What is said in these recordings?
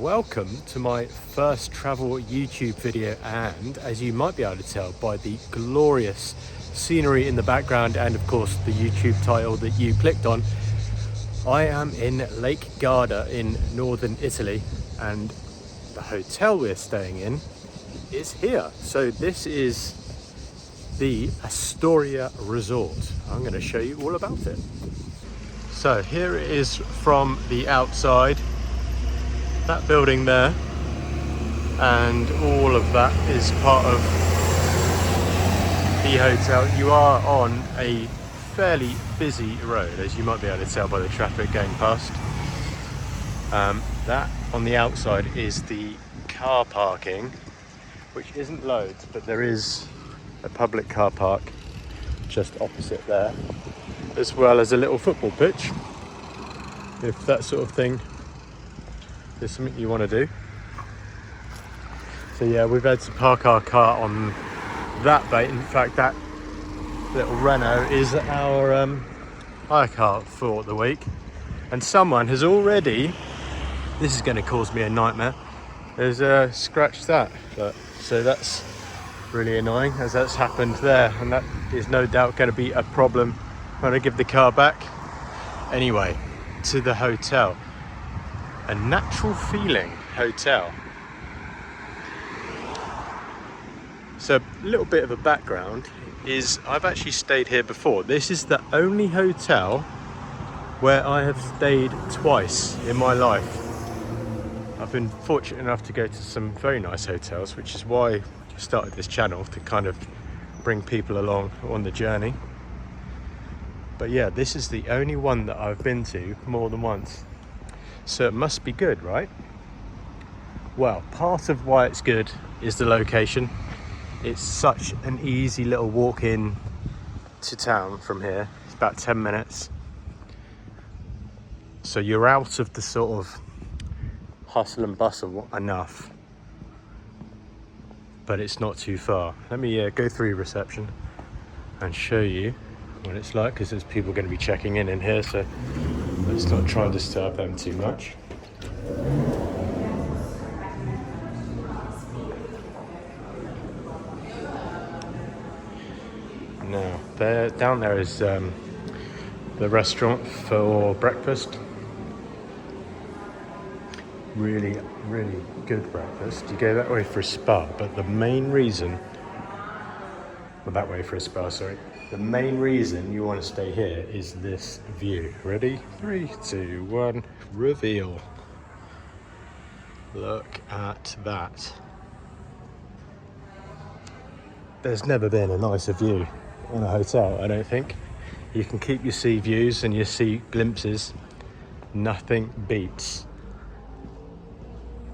Welcome to my first travel YouTube video, and as you might be able to tell by the glorious scenery in the background and of course the YouTube title that you clicked on, I am in Lake Garda in northern Italy, and the hotel we're staying in is here. So this is the Astoria Resort. I'm going to show you all about it. So here it is from the outside. That building there and all of that is part of the hotel. You are on a fairly busy road, as you might be able to tell by the traffic going past. That on the outside is the car parking, which isn't loads, but there is a public car park just opposite there, as well as a little football pitch, if that sort of thing is something you want to do. So yeah, we've had to park our car on that bay. In fact, that little Renault is our hire car for the week, and someone has already, this is going to cause me a nightmare, has scratched that. So that's really annoying, as that's happened there, and that is no doubt going to be a problem when I give the car back. Anyway, to the hotel. A natural feeling hotel. So a little bit of a background is I've actually stayed here before. This is the only hotel where I have stayed twice in my life. I've been fortunate enough to go to some very nice hotels, which is why I started this channel, to kind of bring people along on the journey. But yeah, this is the only one that I've been to more than once. So it must be good, right? Well, part of why it's good is the location. It's such an easy little walk in to town from here. It's about 10 minutes. So you're out of the sort of hustle and bustle enough, but it's not too far. Let me go through reception and show you what it's like, because there's people going to be checking in here, so let's not try and disturb them too much. Now, down there is the restaurant for breakfast. Really, really good breakfast. You go that way for a spa, but the main reason, well, that way for a spa, sorry. The main reason you want to stay here is this view. Ready? 3, 2, 1, reveal. Look at that. There's never been a nicer view in a hotel, I don't think. You can keep your sea views and your sea glimpses. Nothing beats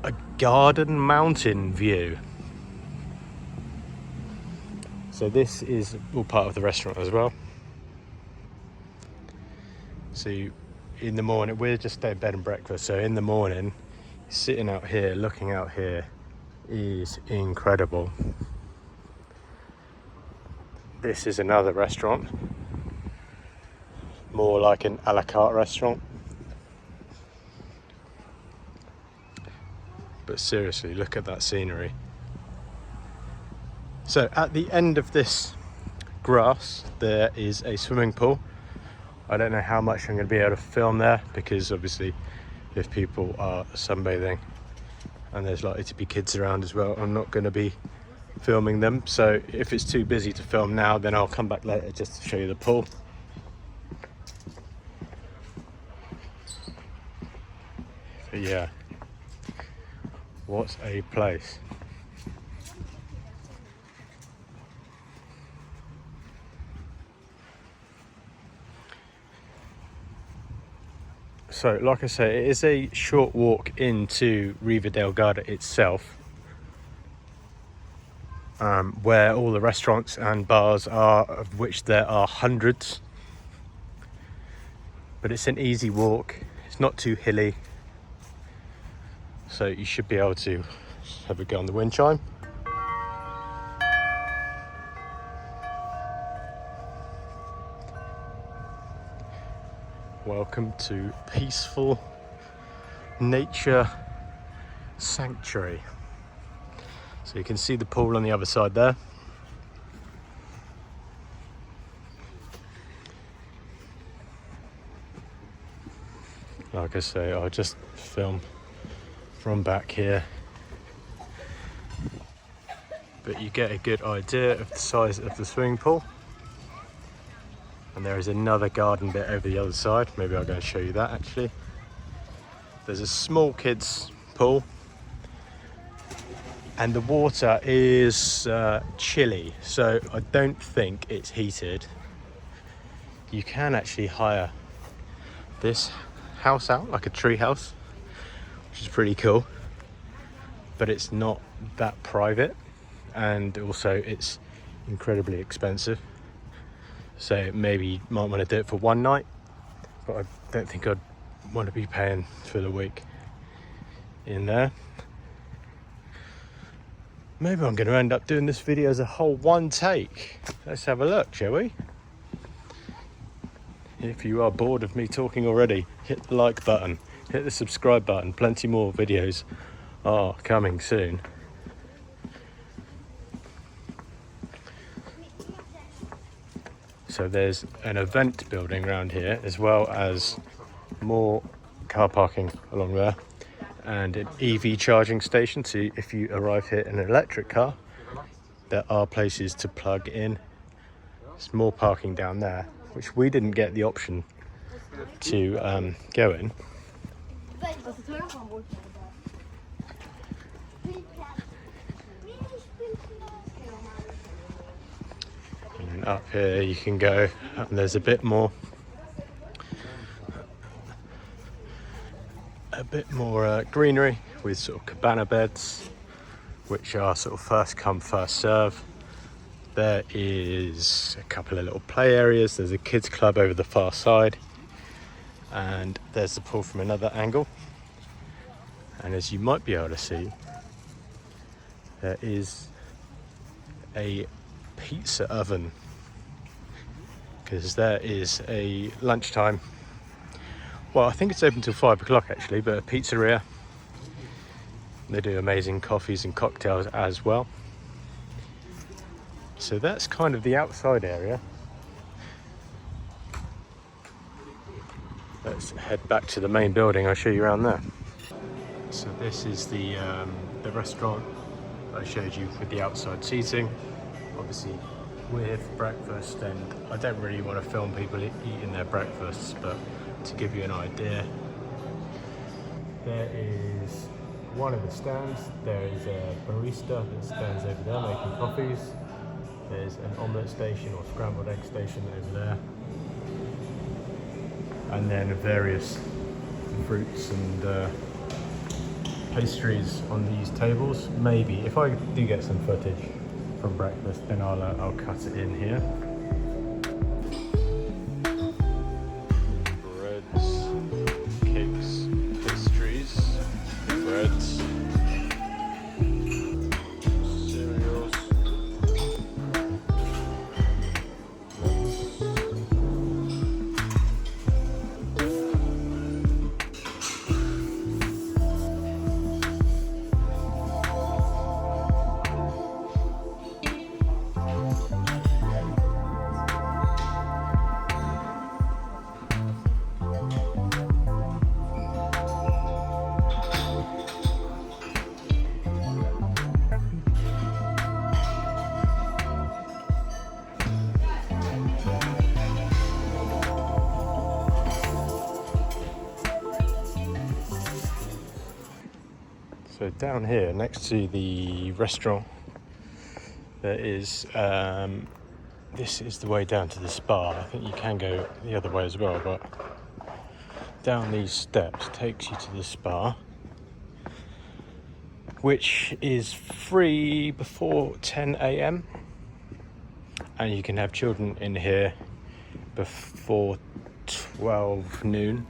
a garden mountain view. So this is all part of the restaurant as well. So in the morning, we're just at bed and breakfast. So in the morning, sitting out here, looking out here is incredible. This is another restaurant, more like an a la carte restaurant. But seriously, look at that scenery. So at the end of this grass, there is a swimming pool. I don't know how much I'm going to be able to film there, because obviously if people are sunbathing and there's likely to be kids around as well, I'm not going to be filming them. So if it's too busy to film now, then I'll come back later just to show you the pool. But yeah, what a place. So, like I say, it is a short walk into Riva del Garda itself, where all the restaurants and bars are, of which there are hundreds. But it's an easy walk, it's not too hilly, so you should be able to have a go on the wind chime. Welcome to peaceful nature sanctuary. So you can see the pool on the other side there. Like I say, I'll just film from back here, but you get a good idea of the size of the swimming pool. And there is another garden bit over the other side. Maybe I'll go and show you that actually. There's a small kids pool, and the water is chilly, so I don't think it's heated. You can actually hire this house out, like a tree house, which is pretty cool, but it's not that private, and also it's incredibly expensive. So maybe you might want to do it for one night, but I don't think I'd want to be paying for the week in there. Maybe I'm going to end up doing this video as a whole one take. Let's have a look, shall we? If you are bored of me talking already, hit the like button, hit the subscribe button. Plenty more videos are coming soon. So there's an event building around here, as well as more car parking along there, and an EV charging station. So if you arrive here in an electric car, there are places to plug in. There's more parking down there, which we didn't get the option to go in. And up here you can go, and there's a bit more greenery with sort of cabana beds, which are sort of first come first serve. There is a couple of little play areas. There's a kids club over the far side, and there's the pool from another angle. And as you might be able to see, there is a pizza oven, because there is a lunchtime, well, I think it's open till 5 o'clock actually, but a pizzeria. They do amazing coffees and cocktails as well. So that's kind of the outside area. Let's head back to the main building. I'll show you around there. So this is the restaurant I showed you with the outside seating, obviously with breakfast. And I don't really want to film people eating their breakfasts, but to give you an idea, there is one of the stands. There is a barista that stands over there making coffees. There's an omelette station or scrambled egg station over there, and then various fruits and pastries on these tables. Maybe if I do get some footage from breakfast, then I'll cut it in here. Breads, cakes, pastries, breads, cereals, So down here next to the restaurant, there is, this is the way down to the spa. I think you can go the other way as well, but down these steps takes you to the spa, which is free before 10 a.m. and you can have children in here before 12 noon.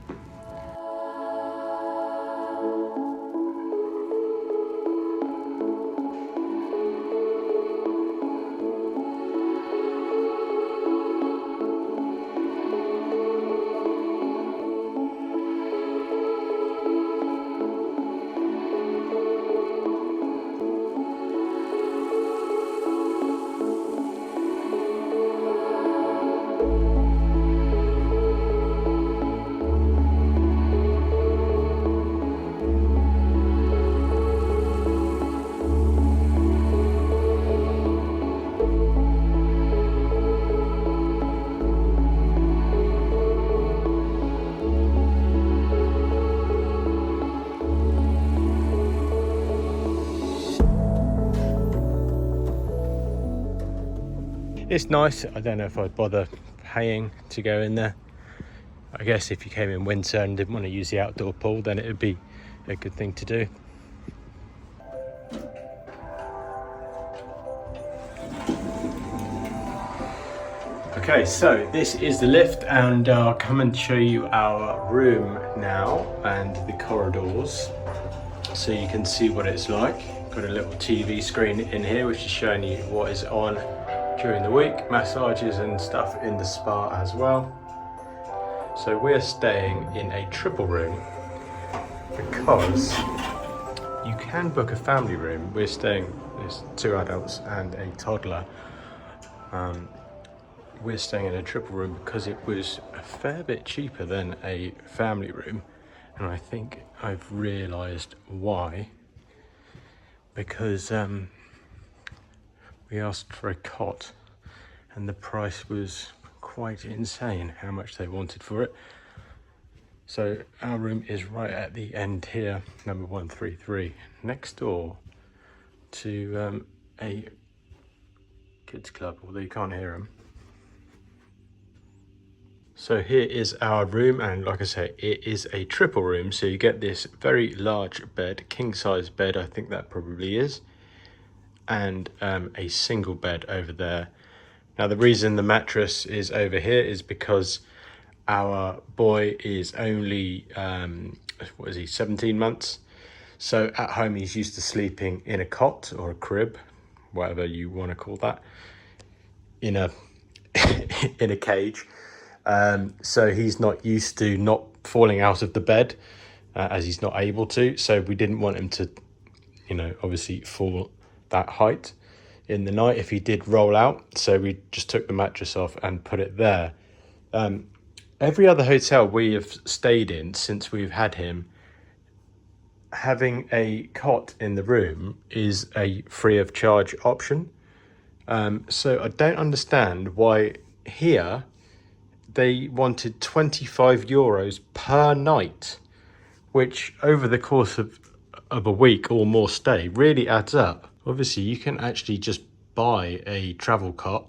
It's nice. I don't know if I'd bother paying to go in there. I guess if you came in winter and didn't want to use the outdoor pool, then it would be a good thing to do. Okay, so this is the lift, and I'll come and show you our room now and the corridors so you can see what it's like. Got a little TV screen in here which is showing you what is on during the week, massages and stuff in the spa as well. So we're staying in a triple room because you can book a family room. We're staying, there's 2 adults and a toddler. We're staying in a triple room because it was a fair bit cheaper than a family room, and I think I've realised why. Because we asked for a cot and the price was quite insane how much they wanted for it. So our room is right at the end here, number 133, next door to a kids club, although you can't hear them. So here is our room, and like I say, it is a triple room, so you get this very large bed, king size bed, I think that probably is, and a single bed over there. Now the reason the mattress is over here is because our boy is only, 17 months? So at home he's used to sleeping in a cot or a crib, whatever you want to call that, in a in a cage. So he's not used to not falling out of the bed as he's not able to. So we didn't want him to, obviously fall that height in the night if he did roll out. So we just took the mattress off and put it there. Every other hotel we have stayed in since we've had him, having a cot in the room is a free of charge option. So I don't understand why here they wanted 25 euros per night, which over the course of a week or more stay really adds up. Obviously you can actually just buy a travel cot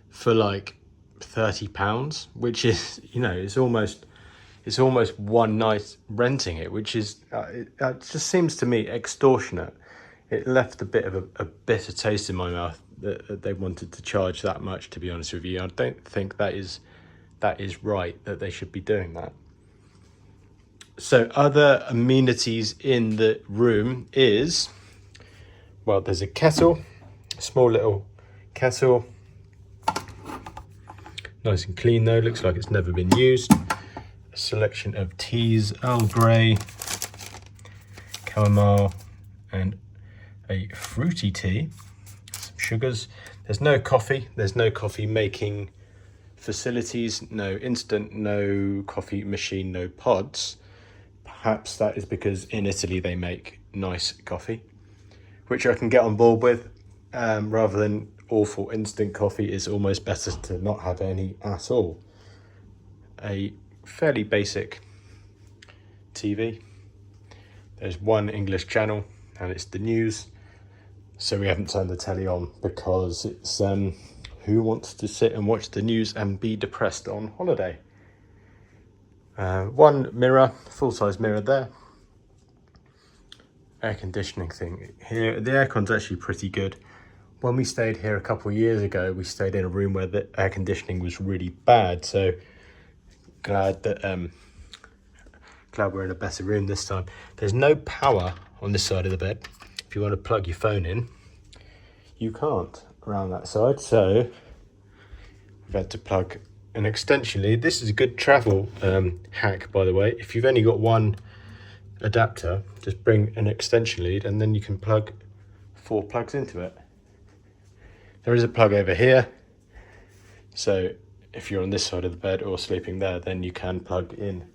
for like £30, which is, it's almost one night renting it, which is it just seems to me extortionate. It left a bit of a bitter taste in my mouth that they wanted to charge that much, to be honest with you. I don't think that is right, that they should be doing that. So other amenities in the room is, well, there's a kettle, a small little kettle, nice and clean though, looks like it's never been used. A selection of teas, Earl Grey, chamomile, and a fruity tea, some sugars. There's no coffee making facilities, no instant, no coffee machine, no pods. Perhaps that is because in Italy they make nice coffee, which I can get on board with. Rather than awful instant coffee, is almost better to not have any at all. A fairly basic TV. There's one English channel and it's the news, so we haven't turned the telly on because it's who wants to sit and watch the news and be depressed on holiday? One mirror, full-size mirror there. Air conditioning thing here. The aircon's actually pretty good. When we stayed here a couple of years ago, we stayed in a room where the air conditioning was really bad. So glad we're in a better room this time. There's no power on this side of the bed. If you want to plug your phone in, you can't around that side. So we've had to plug an extension lead. This is a good travel hack, by the way. If you've only got one adapter, just bring an extension lead and then you can plug 4 plugs into it. There is a plug over here, so if you're on this side of the bed or sleeping there, then you can plug in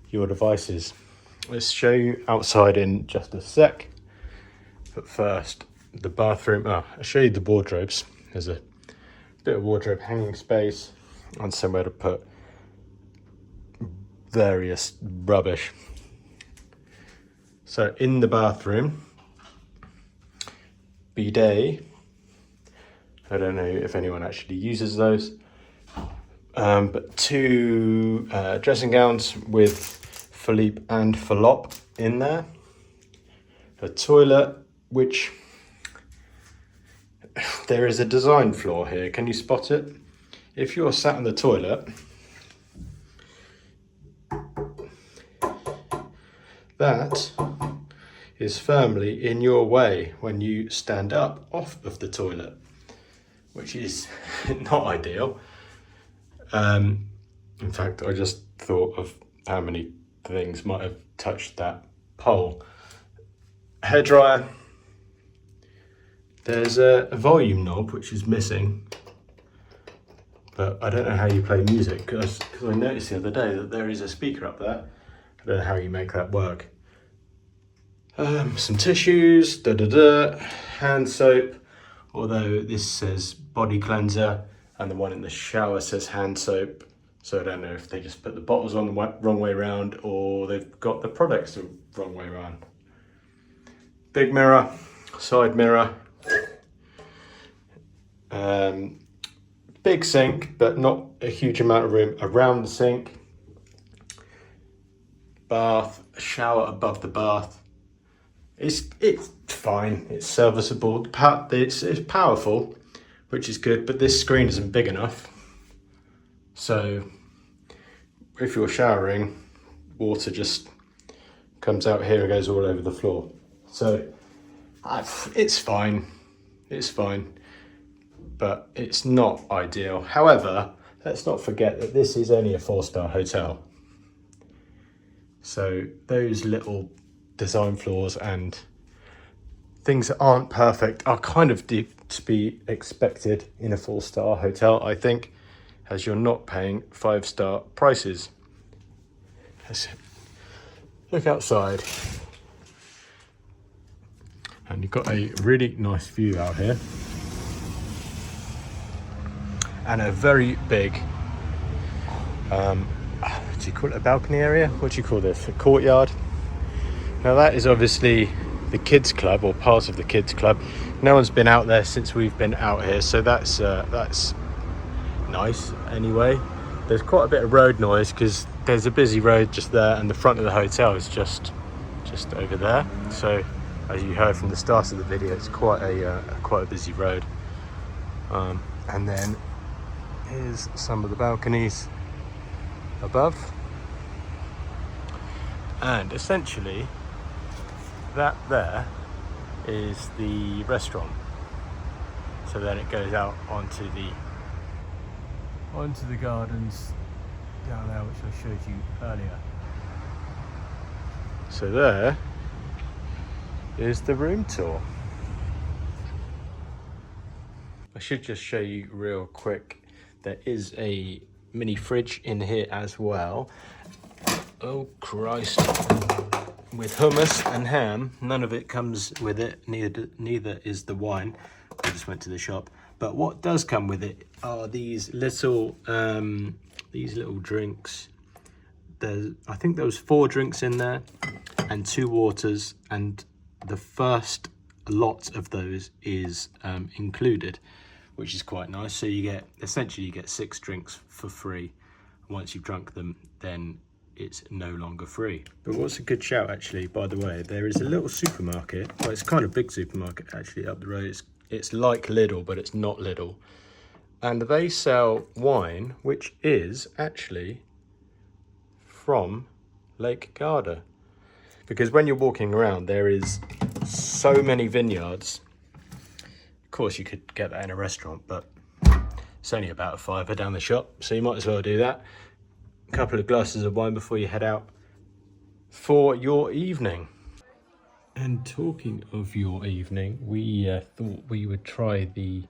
your devices. Let's show you outside in just a sec, but first the bathroom. I'll show you the wardrobes. There's a bit of wardrobe hanging space and somewhere to put various rubbish. So in the bathroom, bidet, I don't know if anyone actually uses those. But 2 dressing gowns with Philippe and Philop in there. A toilet, which there is a design flaw here. Can you spot it? If you're sat on the toilet, that is firmly in your way when you stand up off of the toilet, which is not ideal. In fact, I just thought of how many things might have touched that pole. Hairdryer. There's a volume knob which is missing, but I don't know how you play music because I noticed the other day that there is a speaker up there. I don't know how you make that work. Some tissues, hand soap, although this says body cleanser and the one in the shower says hand soap. So I don't know if they just put the bottles on the wrong way around or they've got the products the wrong way around. Big mirror, side mirror. Big sink, but not a huge amount of room around the sink. Bath, shower above the bath. It's fine, it's serviceable. It's powerful, which is good, but this screen isn't big enough. So if you're showering, water just comes out here and goes all over the floor. So it's fine, but it's not ideal. However, let's not forget that this is only a 4-star hotel. So those little design flaws and things that aren't perfect are kind of to be expected in a 4-star hotel, I think, as you're not paying 5-star prices. Let's look outside. And you've got a really nice view out here. And a very big, do you call it a balcony area? What do you call this? A courtyard? Now that is obviously the kids club, or part of the kids club. No one's been out there since we've been out here, so that's nice anyway. There's quite a bit of road noise because there's a busy road just there, and the front of the hotel is just over there. So as you heard from the start of the video, it's quite a busy road. And then here's some of the balconies above, and essentially that there is the restaurant. So then it goes out onto the gardens down there, which I showed you earlier. So there is the room tour. I should just show you real quick, there is a mini fridge in here as well. Oh Christ. With hummus and ham. None of it comes with it, neither is the wine. I just went to the shop. But what does come with it are these little drinks. I think there was 4 drinks in there and 2 waters, and the first lot of those is included, which is quite nice. So you get 6 drinks for free. Once you've drunk them, then it's no longer free. But what's a good shout, actually, by the way, there is a little supermarket. Well, it's kind of big supermarket actually up the road. It's like Lidl, but it's not Lidl. And they sell wine, which is actually from Lake Garda. Because when you're walking around, there is so many vineyards. Of course, you could get that in a restaurant, but it's only about a £5 down the shop, so you might as well do that. A couple of glasses of wine before you head out for your evening. And talking of your evening, we thought we would try the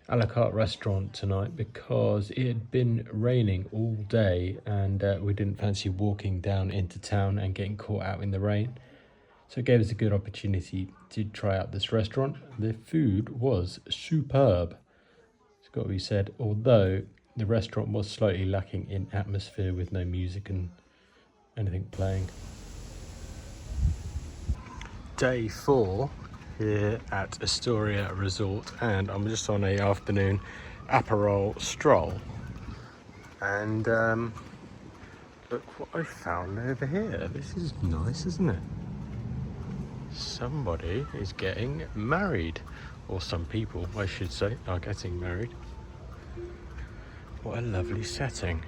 a la carte restaurant tonight because it had been raining all day, and we didn't fancy walking down into town and getting caught out in the rain. So it gave us a good opportunity to try out this restaurant. The food was superb, it's got to be said, although the restaurant was slightly lacking in atmosphere with no music and anything playing. Day 4 here at Astoria Resort, and I'm just on a afternoon Aperol stroll, and look what I found over here. This is nice, isn't it? Somebody is getting married, or some people, I should say, are getting married. What a lovely setting.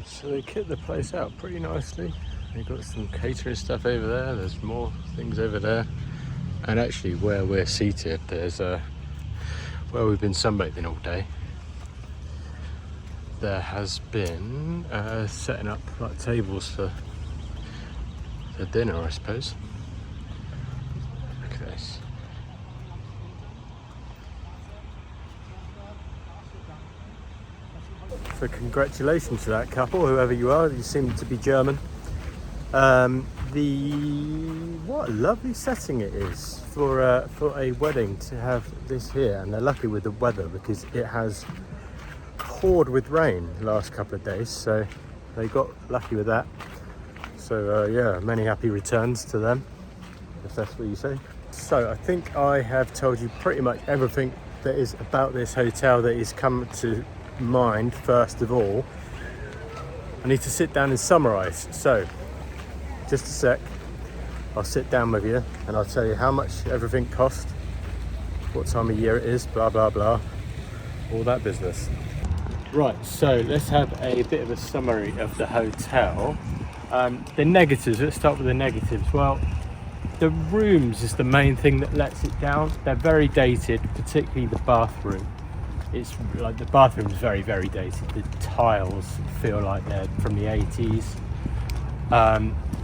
So they kit the place out pretty nicely. They've got some catering stuff over there, there's more things over there. And actually where we're seated, there's where we've been sunbathing all day, there has been setting up like tables for dinner, I suppose. Look at this. So congratulations to that couple, whoever you are. You seem to be German. What a lovely setting it is for a wedding to have this here, and they're lucky with the weather because it has poured with rain the last couple of days, so they got lucky with that. So yeah, many happy returns to them, if that's what you say. So I think I have told you pretty much everything that is about this hotel that is come to mind. First of all, I need to sit down and summarize. So just a sec, I'll sit down with you and I'll tell you how much everything cost, what time of year it is, blah blah blah, all that business. Right, so let's have a bit of a summary of the hotel. The negatives, let's start with the negatives. Well, the rooms is the main thing that lets it down. They're very dated, particularly the bathroom. It's like the bathroom is very, very dated. The tiles feel like they're from the 80s.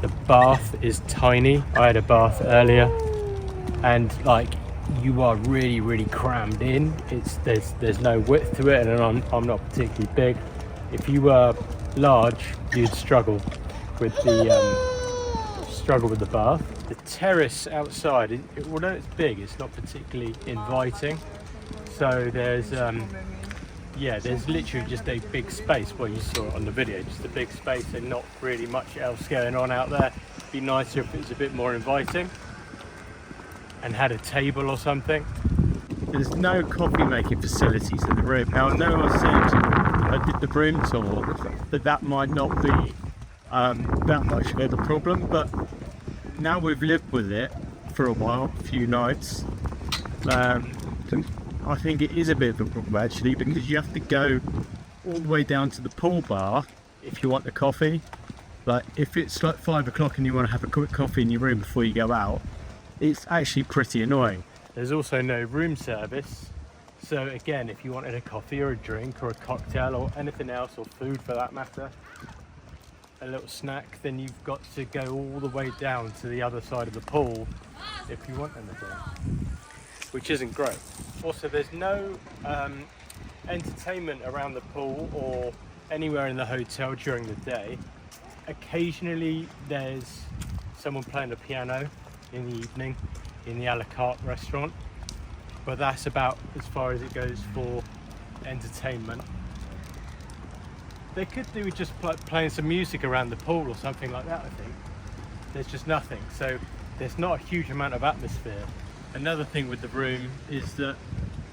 The bath is tiny. I had a bath earlier, and like you are really, really crammed in. There's no width to it, and I'm not particularly big. If you were large, you'd struggle with the bath. The terrace outside, although it's big, it's not particularly inviting. So there's literally just a big space. Well, you saw it on the video, just a big space and not really much else going on out there. It'd be nicer if it was a bit more inviting and had a table or something. There's no coffee making facilities in the room. Now, I know I said I did the room tour that might not be that much of a problem, but now we've lived with it for a while, a few nights, I think it is a bit of a problem actually, because you have to go all the way down to the pool bar if you want the coffee. Like if it's like 5 o'clock and you want to have a quick coffee in your room before you go out, it's actually pretty annoying. There's also no room service, so again, if you wanted a coffee or a drink or a cocktail or anything else, or food for that matter, a little snack, then you've got to go all the way down to the other side of the pool if you want anything, which isn't great. Also, there's no entertainment around the pool or anywhere in the hotel during the day. Occasionally there's someone playing the piano in the evening in the a la carte restaurant, but that's about as far as it goes for entertainment. They could do with just playing some music around the pool or something like that, I think. There's just nothing, so there's not a huge amount of atmosphere. Another thing with the room is that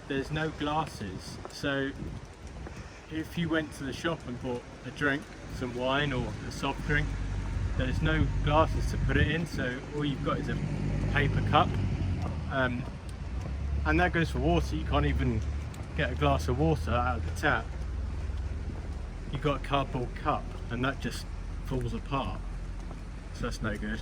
there's no glasses, so if you went to the shop and bought a drink, some wine or a soft drink, there's no glasses to put it in, so all you've got is a paper cup, and that goes for water. You can't even get a glass of water out of the tap. You've got a cardboard cup and that just falls apart, so that's no good.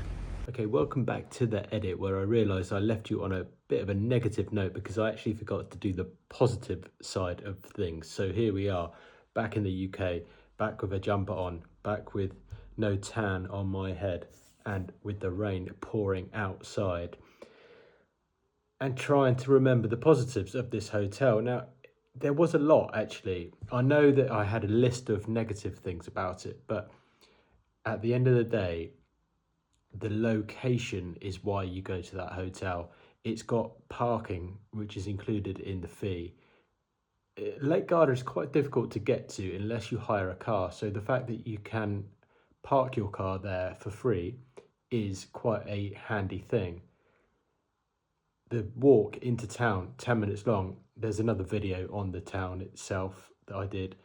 Okay, welcome back to the edit where I realised I left you on a bit of a negative note because I actually forgot to do the positive side of things. So here we are, back in the UK, back with a jumper on, back with no tan on my head, and with the rain pouring outside, and trying to remember the positives of this hotel. Now, there was a lot, actually. I know that I had a list of negative things about it, but at the end of the day, the location is why you go to that hotel. It's got parking, which is included in the fee. Lake Garda is quite difficult to get to unless you hire a car. So the fact that you can park your car there for free is quite a handy thing. The walk into town, 10 minutes long. There's another video on the town itself that I did,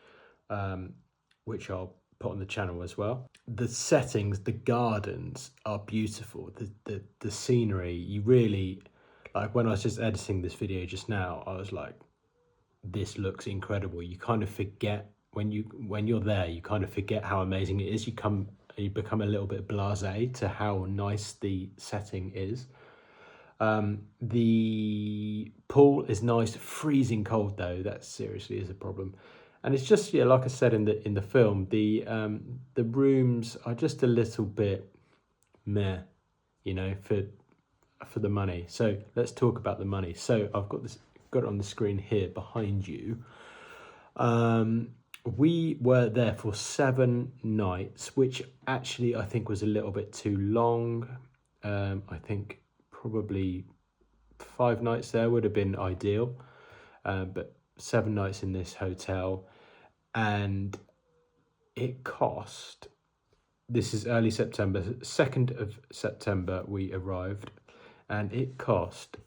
which I'll put on the channel as well. The settings, the gardens are beautiful. The scenery, you really, like when I was just editing this video just now, I was like, this looks incredible. You kind of forget when you're there, you kind of forget how amazing it is. You become a little bit blasé to how nice the setting is. The pool is nice, freezing cold though. That seriously is a problem. And it's just, yeah, like I said in the film, the rooms are just a little bit meh, you know, for the money. So let's talk about the money. So I've got it on the screen here behind you. We were there for 7 nights, which actually I think was a little bit too long. I think probably 5 nights there would have been ideal, but 7 nights in this hotel, and it cost, this is early September, 2nd of September we arrived, and it cost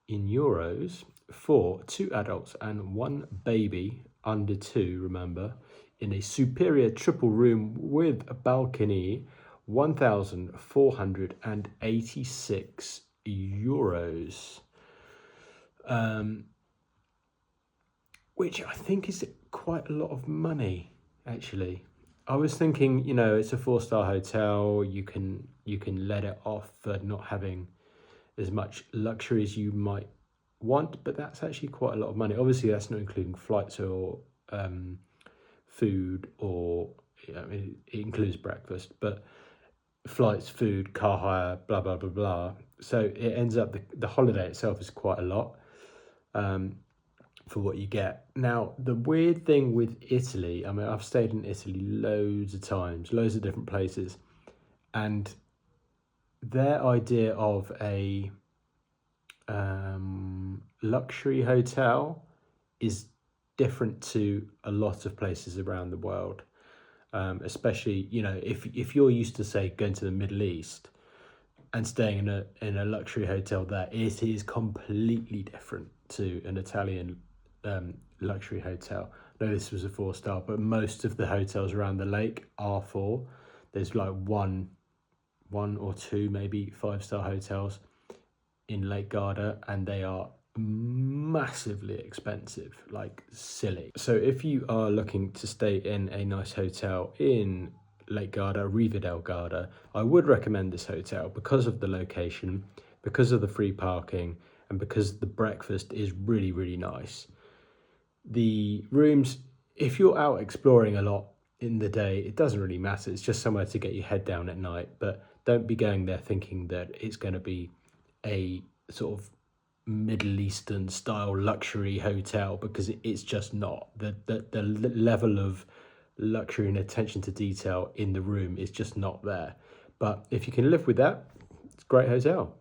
in euros for 2 adults and 1 baby under 2, remember, in a superior triple room with a balcony, 1,486 euros, which I think is quite a lot of money, actually. I was thinking, you know, it's a 4-star hotel, you can let it off for not having as much luxury as you might want, but that's actually quite a lot of money. Obviously that's not including flights or food, or, you know, it includes breakfast, but flights, food, car hire, blah blah blah blah. So it ends up the holiday itself is quite a lot for what you get. Now, the weird thing with Italy, I mean, I've stayed in Italy loads of times, loads of different places, and their idea of a luxury hotel is different to a lot of places around the world. Especially, you know, if you're used to, say, going to the Middle East and staying in a luxury hotel there, it is completely different to an Italian luxury hotel. I know this was a 4-star, but most of the hotels around the lake are 4. There's like one or 2 maybe 5-star hotels in Lake Garda, and they are massively expensive, like silly. So if you are looking to stay in a nice hotel in Lake Garda, Riva del Garda, I would recommend this hotel because of the location, because of the free parking, and because the breakfast is really, really nice. The rooms, if you're out exploring a lot in the day, it doesn't really matter. It's just somewhere to get your head down at night, but don't be going there thinking that it's going to be a sort of Middle Eastern style luxury hotel, because it's just not. The level of luxury and attention to detail in the room is just not there. But if you can live with that, it's a great hotel.